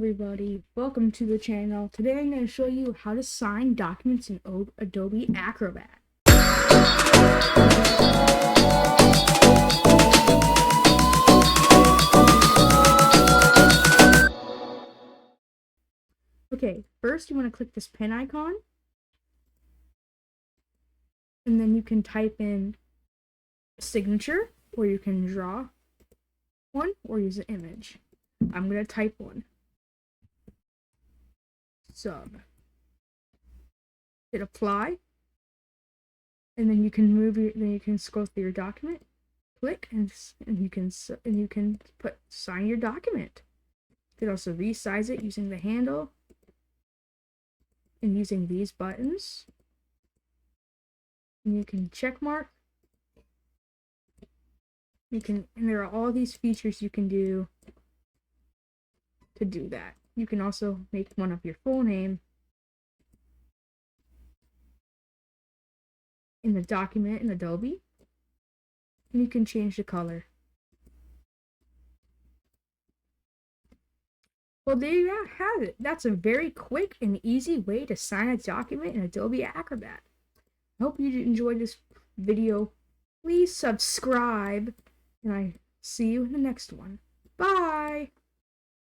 Everybody, welcome to the channel. Today I'm going to show you how to sign documents in Adobe Acrobat. Okay, first you want to click this pen icon, and then you can type in a signature, or you can draw one, or use an image. I'm going to type one. Sub. Hit apply, and then you can scroll through your document, click, and you can sign your document. You can also resize it using the handle and using these buttons. And you can check mark. And there are all these features you can do to do that. You can also make one of your full name in the document in Adobe, and you can change the color. Well, there you have it. That's a very quick and easy way to sign a document in Adobe Acrobat. I hope you enjoyed this video. Please subscribe, and I see you in the next one. Bye!